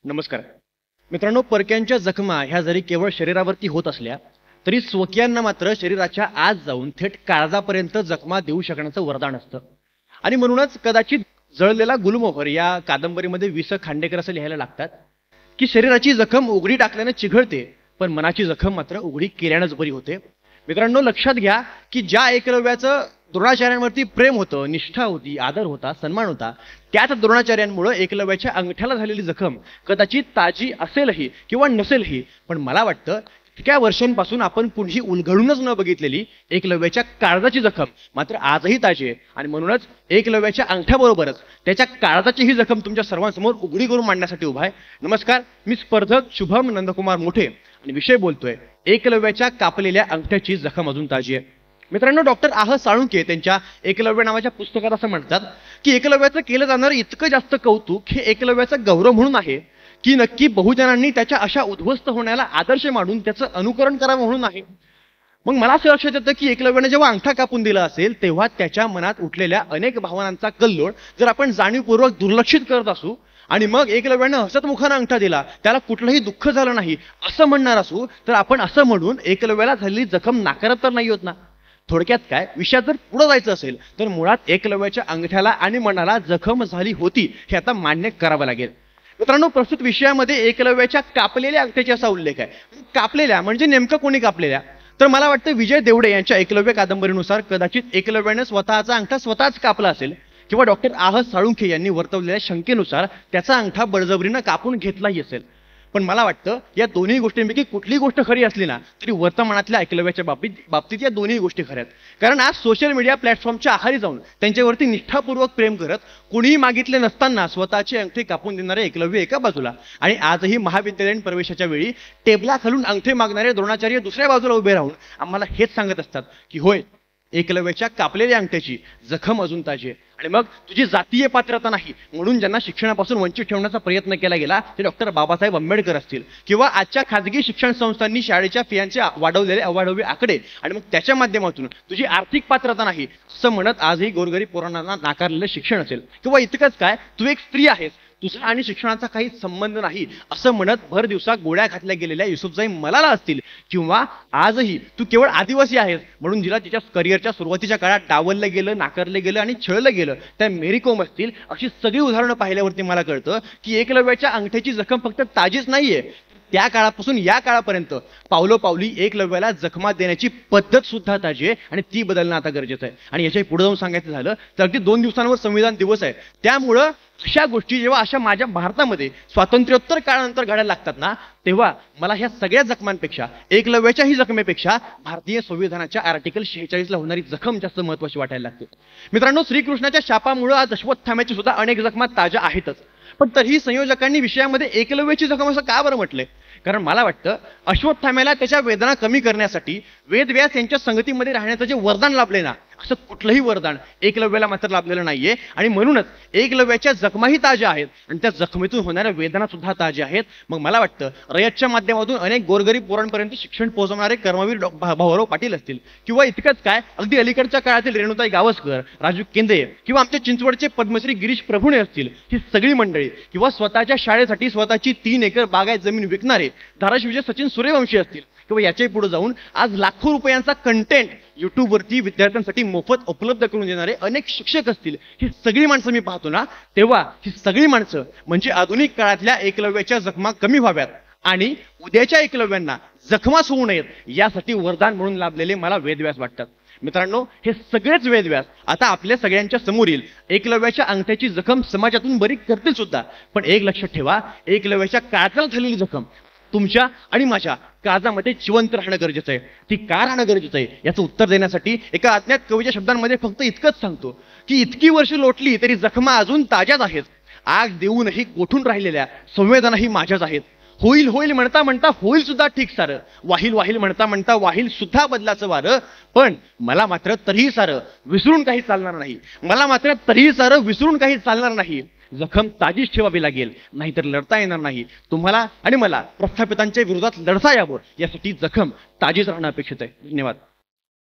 नमस्कार मित्रांनो, परक्यांच्या जखमा ह्या जरी केवळ शरीरावरती होत असल्या तरी स्वकीयांना मात्र शरीराच्या आत जाऊन थेट काळजापर्यंत जखमा देऊ शकण्याचं वरदान असतं. आणि म्हणूनच कदाचित जळलेला गुलमोहर या कादंबरीमध्ये वि स खांडेकर असं लिहायला लागतात की शरीराची जखम उघडी टाकल्याने चिघळते, पण मनाची जखम मात्र उघडी केल्यानंच बरी होते. मित्रांनो, लक्षात घ्या की ज्या एकलव्याचं द्रोणाचार्यांवरती प्रेम होतं, निष्ठा होती, आदर होता, सन्मान होता, त्याच द्रोणाचार्यांमुळे एकलव्याच्या अंगठ्याला झालेली जखम कदाचित ताजी असेलही किंवा नसेलही, पण मला वाटतं इतक्या वर्षांपासून आपण कुणीही उलगडूनच न बघितलेली एकलव्याच्या काळजाची जखम मात्र आजही ताजी आहे. आणि म्हणूनच एकलव्याच्या अंगठ्याबरोबरच त्याच्या काळजाची ही जखम तुमच्या सर्वांसमोर उघडी करून मांडण्यासाठी उभा आहे. नमस्कार, मी स्पर्धक शुभम नंदकुमार मोठे आणि विषय बोलतोय एकलव्याच्या कापलेल्या अंगठ्याची जखम अजून ताजी आहे. मित्रांनो, डॉक्टर आह साळुंखे त्यांच्या एकलव्य नावाच्या पुस्तकात असं म्हणतात की एकलव्याचं केलं जाणारं इतकं जास्त कौतुक हे एकलव्याचा गौरव म्हणून आहे की नक्की बहुजनांनी त्याच्या अशा उद्ध्वस्त होण्याला आदर्श मानून त्याचं अनुकरण करावं म्हणून आहे. मग मला असं लक्षात येतं की एकलव्याने जेव्हा अंगठा कापून दिला असेल तेव्हा त्याच्या मनात उठलेल्या अनेक भावनांचा कल्लोळ जर आपण जाणीवपूर्वक दुर्लक्षित करत असू आणि मग एकलव्याने हसतमुखाने अंगठा दिला, त्याला कुठलंही दुःख झालं नाही असं म्हणणार असू, तर आपण असं म्हणून एकलव्याला झालेली जखम नाकारत तर नाही होत ना. थोडक्यात काय, विषयात जर पुढे जायचं असेल तर मुळात एकलव्याच्या अंगठ्याला आणि मनाला जखम झाली होती हे आता मान्य करावं लागेल. मित्रांनो, प्रस्तुत विषयामध्ये एकलव्याच्या कापलेल्या अंगठ्याचा असा उल्लेख आहे. कापलेल्या म्हणजे नेमकं कोणी कापलेल्या? तर मला वाटतं विजय देवडे यांच्या एकलव्य कादंबरीनुसार कदाचित एकलव्याने स्वतःचा अंगठा स्वतःच कापला असेल किंवा डॉक्टर आह साळुंखे यांनी वर्तवलेल्या शंकेनुसार त्याचा अंगठा बळजबरीनं कापून घेतलाही असेल. पण मला वाटतं या दोन्ही गोष्टींपैकी कुठली गोष्ट खरी असली ना तरी वर्तमानातल्या एकलव्याच्या बाबतीत या दोन्ही गोष्टी खऱ्या आहेत. कारण आज सोशल मीडिया प्लॅटफॉर्मच्या आहारी जाऊन त्यांच्यावरती निष्ठापूर्वक प्रेम करत कुणीही मागितले नसताना स्वतःचे अंगठे कापून देणारे एकलव्य एका बाजूला आणि आजही महाविद्यालयीन प्रवेशाच्या वेळी टेबलाखालून अंगठे मागणारे द्रोणाचार्य दुसऱ्या बाजूला उभे राहून आम्हाला हेच सांगत असतात की होय, एकलव्याच्या कापलेल्या अंगठ्याची जखम अजून ताजी आहे. आणि मग तुझी जातीय पात्रता नाही म्हणून ज्यांना शिक्षणापासून वंचित ठेवण्याचा प्रयत्न केला गेला ते डॉक्टर बाबासाहेब आंबेडकर असतील किंवा आजच्या खाजगी शिक्षण संस्थांनी शाळेच्या फियांचे वाढवलेले अवाढव्य आकडे आणि मग त्याच्या माध्यमातून तुझी आर्थिक पात्रता नाही असं म्हणत आजही गोरगरीब पोरांना नाकारलेलं शिक्षण असेल किंवा इतकंच काय, तू एक स्त्री आहेस, तुझा आणि शिक्षणाचा काही संबंध नाही असं म्हणत भर दिवसा गोळ्या घातल्या गेलेल्या युसुफजाई मलाला असतील किंवा आजही तू केवळ आदिवासी आहेस म्हणून जिला तिच्या करिअरच्या सुरुवातीच्या काळात डावललं गेलं, नाकारलं गेलं आणि छळलं गेलं त्या मेरी कोम असतील, अशी सगळी उदाहरणं पाहिल्यावरती मला कळतं की एकलव्याच्या अंगठ्याची जखम फक्त ताजीच नाहीये, त्या काळापासून या काळापर्यंत पावलोपावली एकलव्याला जखमा देण्याची पद्धत सुद्धा ताजी आहे आणि ती बदलणं आता गरजेचं आहे. आणि याच्या पुढे जाऊन सांगायचं झालं तर अगदी 2 दिवसांवर संविधान दिवस आहे, त्यामुळं अशा गोष्टी जेव्हा अशा माझ्या भारतामध्ये स्वातंत्र्योत्तर काळानंतर घडायला लागतात ना तेव्हा मला ह्या सगळ्या जखमांपेक्षा एकलव्याच्याही जखमेपेक्षा भारतीय संविधानाच्या आर्टिकल 46 ला होणारी जखम जास्त महत्वाची वाटायला लागते. मित्रांनो, श्रीकृष्णाच्या शापामुळे आज अश्वत्थाम्याची सुद्धा अनेक जखमा ताज्या आहेतच, पण तरीही संयोजकांनी विषयामध्ये एकलव्याची जखम असं का बरं म्हटलंय? कारण मला वाटतं अश्वत्थाम्याला त्याच्या वेदना कमी करण्यासाठी वेदव्यास यांच्या संगतीमध्ये राहण्याचं जे वरदान लाभले ना असं कुठलंही वरदान एकलव्याला मात्र लाभलेलं नाहीये. आणि म्हणूनच एकलव्याच्या जखमाही ताज्या आहेत आणि त्या जखमेतून होणाऱ्या वेदना सुद्धा ताज्या आहेत. मग मला वाटतं रयतच्या माध्यमातून अनेक गोरगरीब पोरांपर्यंत शिक्षण पोहोचवणारे कर्मवीर भाऊराव पाटील असतील किंवा इतकंच काय, अगदी अलीकडच्या काळातील रेणुताई गावस्कर, राजू केंद्रे किंवा आमच्या चिंचवडचे पद्मश्री गिरीश प्रभुणे असतील, ही सगळी मंडळी किंवा स्वतःच्या शाळेसाठी स्वतःची 3 एकर बागायत जमीन विकणारे धाराशिवचे सचिन सूर्यवंशी असतील किंवा याच्याही पुढे जाऊन आज लाखो रुपयांचा कंटेंट युट्यूबवरती विद्यार्थ्यांसाठी मोफत उपलब्ध करून देणारे अनेक शिक्षक असतील, ही सगळी माणसं मी पाहतो ना तेव्हा ही सगळी माणसं म्हणजे आधुनिक काळातल्या एकलव्याच्या जखमा कमी व्हाव्यात आणि उद्याच्या एकलव्यांना जखमाच होऊ नयेत यासाठी वरदान म्हणून लाभलेले मला वेदव्यास वाटतात. मित्रांनो, हे सगळेच वेदव्यास आता आपल्या सगळ्यांच्या समोर येईल. एकलव्याच्या अंगठ्याची जखम समाजातून बरी करतील सुद्धा, पण एक लक्षात ठेवा, एकलव्याच्या काळजाला झालेली जखम तुमच्या आणि माझ्या काळजामध्ये जिवंत राहणं गरजेचं आहे. ती का राहणं गरजेचं आहे याचं उत्तर देण्यासाठी एका अज्ञात कवीच्या शब्दांमध्ये फक्त इतकंच सांगतो की इतकी वर्ष लोटली तरी जखमा अजून ताज्याच आहेत, आग देऊनही गोठून राहिलेल्या संवेदनाही माझ्याच आहेत. होईल होईल म्हणता म्हणता होईल सुद्धा ठीक सारं, वाहील वाहील म्हणता म्हणता वाहील सुद्धा बदलाचं वारं, पण मला मात्र तरीही सारं विसरून काही चालणार नाही, मला मात्र तरीही सारं विसरून काही चालणार नाही. जखम ताजीच ठेवावी लागेल, नाहीतर लढता येणार नाही. तुम्हाला आणि मला प्रस्थापितांच्या विरोधात लढता यावं यासाठी जखम ताजीच राहणं अपेक्षित आहे. धन्यवाद.